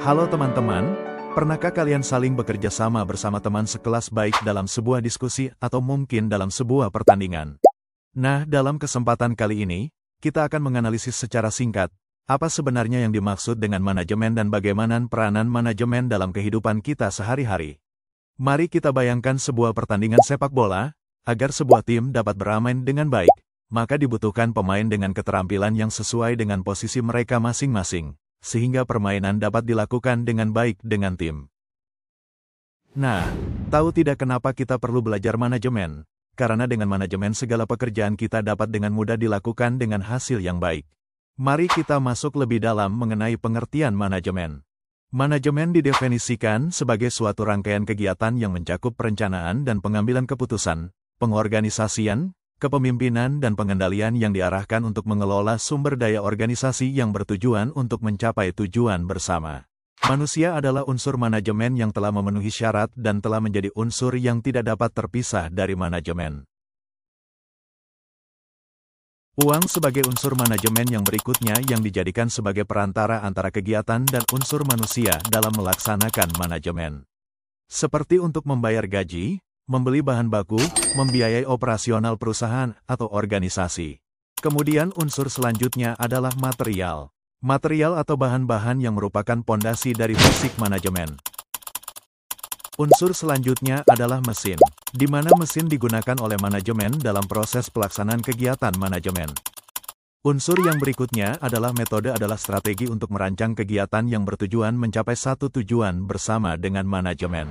Halo teman-teman, pernahkah kalian saling bekerja sama bersama teman sekelas baik dalam sebuah diskusi atau mungkin dalam sebuah pertandingan? Nah, dalam kesempatan kali ini, kita akan menganalisis secara singkat, apa sebenarnya yang dimaksud dengan manajemen dan bagaimana peranan manajemen dalam kehidupan kita sehari-hari. Mari kita bayangkan sebuah pertandingan sepak bola, agar sebuah tim dapat bermain dengan baik, maka dibutuhkan pemain dengan keterampilan yang sesuai dengan posisi mereka masing-masing, sehingga permainan dapat dilakukan dengan baik dengan tim. Nah, tahu tidak kenapa kita perlu belajar manajemen? Karena dengan manajemen segala pekerjaan kita dapat dengan mudah dilakukan dengan hasil yang baik. Mari kita masuk lebih dalam mengenai pengertian manajemen. Manajemen didefinisikan sebagai suatu rangkaian kegiatan yang mencakup perencanaan dan pengambilan keputusan, pengorganisasian, kepemimpinan dan pengendalian yang diarahkan untuk mengelola sumber daya organisasi yang bertujuan untuk mencapai tujuan bersama. Manusia adalah unsur manajemen yang telah memenuhi syarat dan telah menjadi unsur yang tidak dapat terpisah dari manajemen. Uang sebagai unsur manajemen yang berikutnya yang dijadikan sebagai perantara antara kegiatan dan unsur manusia dalam melaksanakan manajemen. Seperti untuk membayar gaji, membeli bahan baku, membiayai operasional perusahaan atau organisasi. Kemudian unsur selanjutnya adalah material. Material atau bahan-bahan yang merupakan pondasi dari fisik manajemen. Unsur selanjutnya adalah mesin, di mana mesin digunakan oleh manajemen dalam proses pelaksanaan kegiatan manajemen. Unsur yang berikutnya adalah metode adalah strategi untuk merancang kegiatan yang bertujuan mencapai satu tujuan bersama dengan manajemen.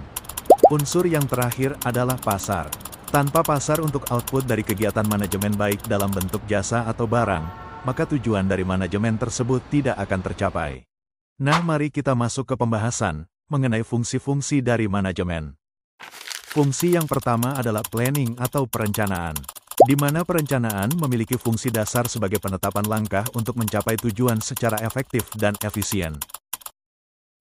Unsur yang terakhir adalah pasar. Tanpa pasar untuk output dari kegiatan manajemen baik dalam bentuk jasa atau barang, maka tujuan dari manajemen tersebut tidak akan tercapai. Nah, mari kita masuk ke pembahasan mengenai fungsi-fungsi dari manajemen. Fungsi yang pertama adalah planning atau perencanaan, di mana perencanaan memiliki fungsi dasar sebagai penetapan langkah untuk mencapai tujuan secara efektif dan efisien.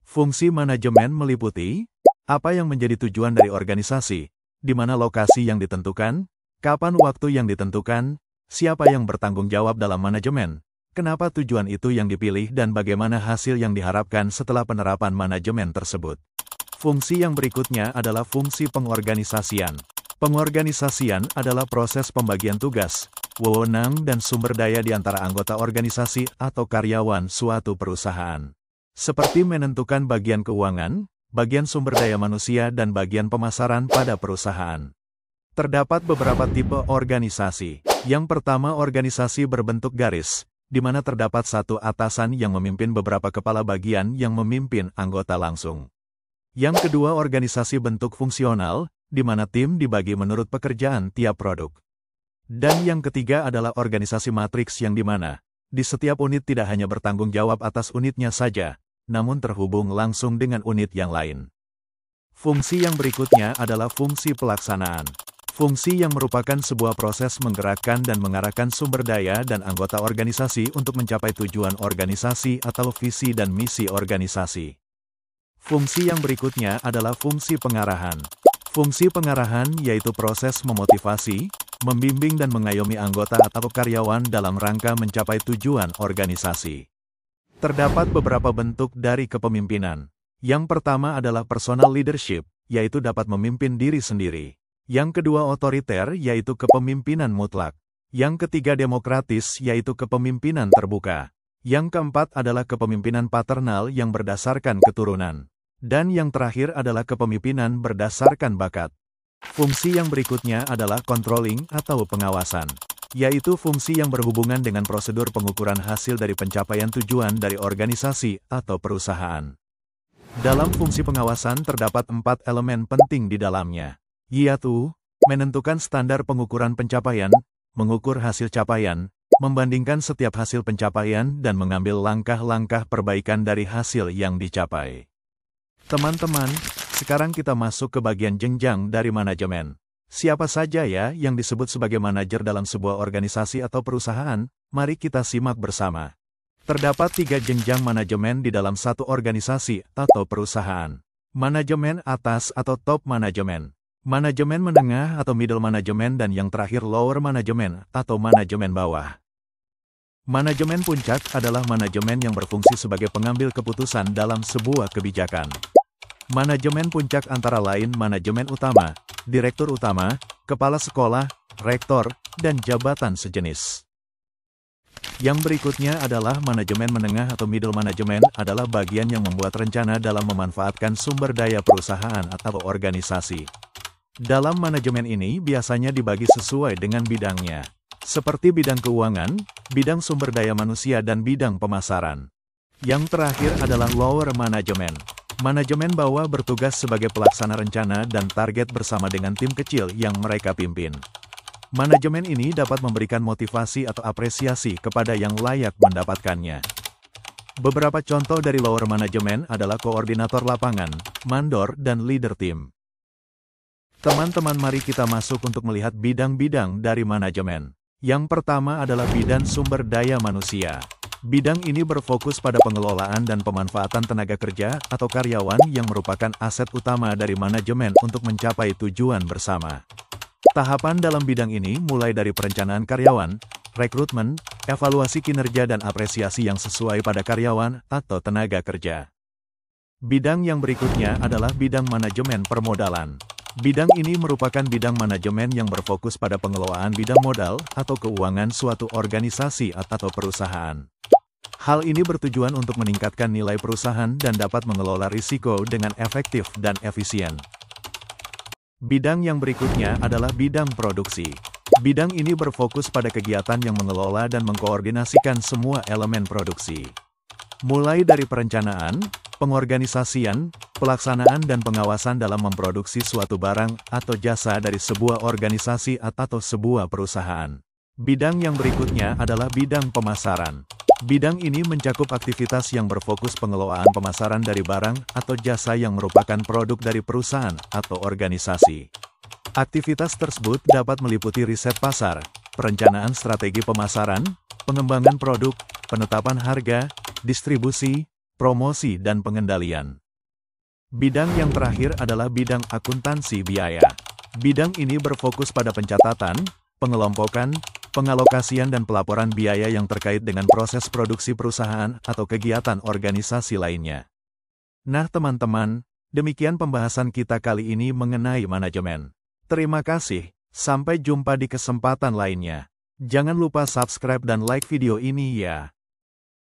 Fungsi manajemen meliputi apa yang menjadi tujuan dari organisasi, di mana lokasi yang ditentukan, kapan waktu yang ditentukan, siapa yang bertanggung jawab dalam manajemen, kenapa tujuan itu yang dipilih dan bagaimana hasil yang diharapkan setelah penerapan manajemen tersebut. Fungsi yang berikutnya adalah fungsi pengorganisasian. Pengorganisasian adalah proses pembagian tugas, wewenang dan sumber daya di antara anggota organisasi atau karyawan suatu perusahaan. Seperti menentukan bagian keuangan, bagian sumber daya manusia dan bagian pemasaran pada perusahaan. Terdapat beberapa tipe organisasi. Yang pertama, organisasi berbentuk garis, di mana terdapat satu atasan yang memimpin beberapa kepala bagian yang memimpin anggota langsung. Yang kedua, organisasi bentuk fungsional, di mana tim dibagi menurut pekerjaan tiap produk. Dan yang ketiga adalah organisasi matriks yang di mana di setiap unit tidak hanya bertanggung jawab atas unitnya saja, namun terhubung langsung dengan unit yang lain. Fungsi yang berikutnya adalah fungsi pelaksanaan. Fungsi yang merupakan sebuah proses menggerakkan dan mengarahkan sumber daya dan anggota organisasi untuk mencapai tujuan organisasi atau visi dan misi organisasi. Fungsi yang berikutnya adalah fungsi pengarahan. Fungsi pengarahan yaitu proses memotivasi, membimbing dan mengayomi anggota atau karyawan dalam rangka mencapai tujuan organisasi. Terdapat beberapa bentuk dari kepemimpinan. Yang pertama adalah personal leadership, yaitu dapat memimpin diri sendiri. Yang kedua otoriter, yaitu kepemimpinan mutlak. Yang ketiga demokratis, yaitu kepemimpinan terbuka. Yang keempat adalah kepemimpinan paternal yang berdasarkan keturunan. Dan yang terakhir adalah kepemimpinan berdasarkan bakat. Fungsi yang berikutnya adalah controlling atau pengawasan, yaitu fungsi yang berhubungan dengan prosedur pengukuran hasil dari pencapaian tujuan dari organisasi atau perusahaan. Dalam fungsi pengawasan terdapat 4 elemen penting di dalamnya, yaitu menentukan standar pengukuran pencapaian, mengukur hasil capaian, membandingkan setiap hasil pencapaian dan mengambil langkah-langkah perbaikan dari hasil yang dicapai. Teman-teman, sekarang kita masuk ke bagian jenjang dari manajemen. Siapa saja ya yang disebut sebagai manajer dalam sebuah organisasi atau perusahaan? Mari kita simak bersama. Terdapat 3 jenjang manajemen di dalam satu organisasi atau perusahaan. Manajemen atas atau top manajemen. Manajemen menengah atau middle management dan yang terakhir lower management atau manajemen bawah. Manajemen puncak adalah manajemen yang berfungsi sebagai pengambil keputusan dalam sebuah kebijakan. Manajemen puncak antara lain manajemen utama, direktur utama, kepala sekolah, rektor, dan jabatan sejenis. Yang berikutnya adalah manajemen menengah atau middle management adalah bagian yang membuat rencana dalam memanfaatkan sumber daya perusahaan atau organisasi. Dalam manajemen ini biasanya dibagi sesuai dengan bidangnya, seperti bidang keuangan, bidang sumber daya manusia dan bidang pemasaran. Yang terakhir adalah lower management. Manajemen bawah bertugas sebagai pelaksana rencana dan target bersama dengan tim kecil yang mereka pimpin. Manajemen ini dapat memberikan motivasi atau apresiasi kepada yang layak mendapatkannya. Beberapa contoh dari lower management adalah koordinator lapangan, mandor, dan leader tim. Teman-teman, mari kita masuk untuk melihat bidang-bidang dari manajemen. Yang pertama adalah bidang sumber daya manusia. Bidang ini berfokus pada pengelolaan dan pemanfaatan tenaga kerja atau karyawan yang merupakan aset utama dari manajemen untuk mencapai tujuan bersama. Tahapan dalam bidang ini mulai dari perencanaan karyawan, rekrutmen, evaluasi kinerja dan apresiasi yang sesuai pada karyawan atau tenaga kerja. Bidang yang berikutnya adalah bidang manajemen permodalan. Bidang ini merupakan bidang manajemen yang berfokus pada pengelolaan bidang modal atau keuangan suatu organisasi atau perusahaan. Hal ini bertujuan untuk meningkatkan nilai perusahaan dan dapat mengelola risiko dengan efektif dan efisien. Bidang yang berikutnya adalah bidang produksi. Bidang ini berfokus pada kegiatan yang mengelola dan mengkoordinasikan semua elemen produksi. Mulai dari perencanaan, pengorganisasian, pelaksanaan dan pengawasan dalam memproduksi suatu barang atau jasa dari sebuah organisasi atau sebuah perusahaan. Bidang yang berikutnya adalah bidang pemasaran. Bidang ini mencakup aktivitas yang berfokus pengelolaan pemasaran dari barang atau jasa yang merupakan produk dari perusahaan atau organisasi. Aktivitas tersebut dapat meliputi riset pasar, perencanaan strategi pemasaran, pengembangan produk, penetapan harga, distribusi, promosi dan pengendalian. Bidang yang terakhir adalah bidang akuntansi biaya. Bidang ini berfokus pada pencatatan, pengelompokan, pengalokasian dan pelaporan biaya yang terkait dengan proses produksi perusahaan atau kegiatan organisasi lainnya. Nah teman-teman, demikian pembahasan kita kali ini mengenai manajemen. Terima kasih, sampai jumpa di kesempatan lainnya. Jangan lupa subscribe dan like video ini ya.